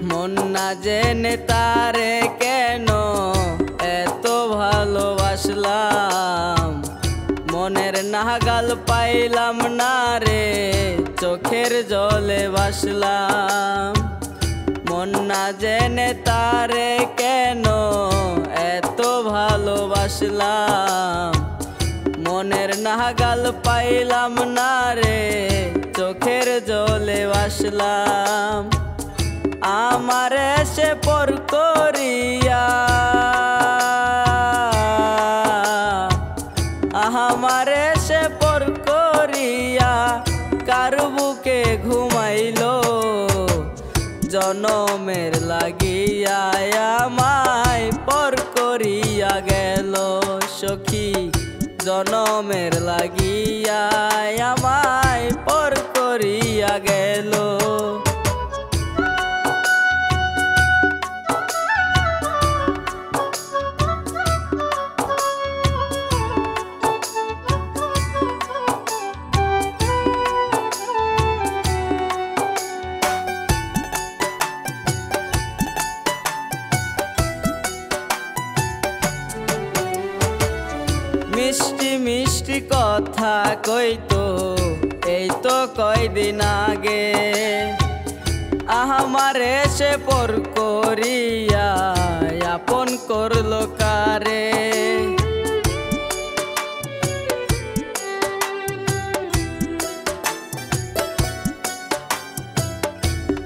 মন না জেনে তারে কেন এত ভালোবাসলাম, মনের নাগাল পাইলাম না রে, চোখের জলে ভাসলাম। মন না জেনে তারে কেন এত ভালোবাসলাম, মনের নাগাল পাইলাম না রে, চোখের জলে ভাসলাম। আমারে সে পর করিয়া, আমারে সে পর করিয়া কার বুকে ঘুমাইলো, জনমের লাগিয়া আমায় পর করিয়া গেল সখী, জনমের লাগিয়া আমায় পর করিয়া গেল। মিষ্টি মিষ্টি কথা কইতো এই তো কয়দিন আগে, আমারে সে পর করিয়া আপন করলো কারে।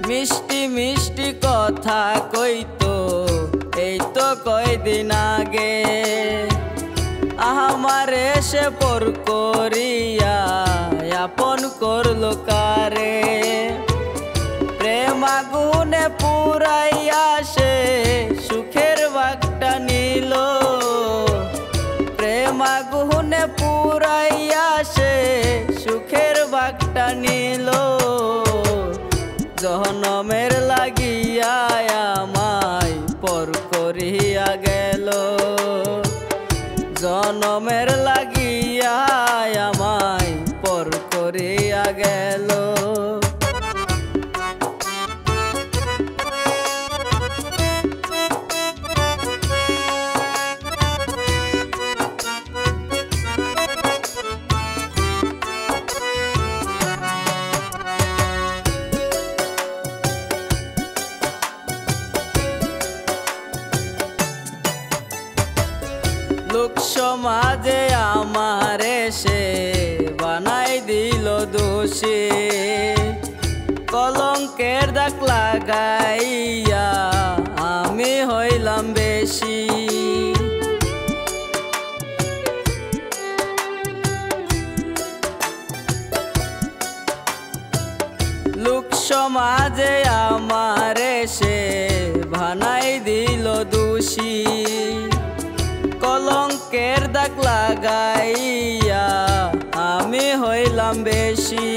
মিষ্টি মিষ্টি কথা কইতো এই তো কয়দিন আগে, আমারে সে পর করিয়া আপন করলো কারে। প্রেম আগুনে পুরাইয়া সে সুখের বাগটা নিল, প্রেম আগুনে পুরাইয়া সে সুখের বাগটা নিল, জনমের লাগিয়া আমায় পর করিয়া গেল, জনমের লাগিয়া আমায় পর করিয়া গেল। লোক সমাজে আমারে সে বানাই দিল দোষী, কলঙ্কের দাগ লাগাইয়া আমি হইলাম বেশি। লোক সমাজে আমারে সে বানাই দিল দোষী, কলঙ্কের দাগ লাগাইয়া আমি হইলাম বেশি।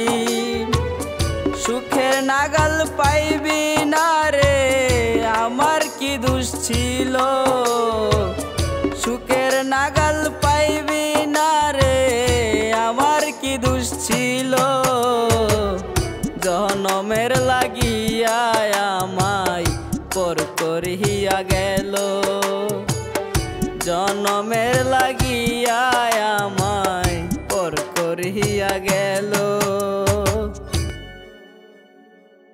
সুখের নাগাল পাইবি না রে, আমার কি দোষ ছিল, সুখের নাগাল পাইবি না রে, আমার কি দোষ ছিল, জনমের লাগিয়া আমায় পর করিয়া গেল, জনমের লাগি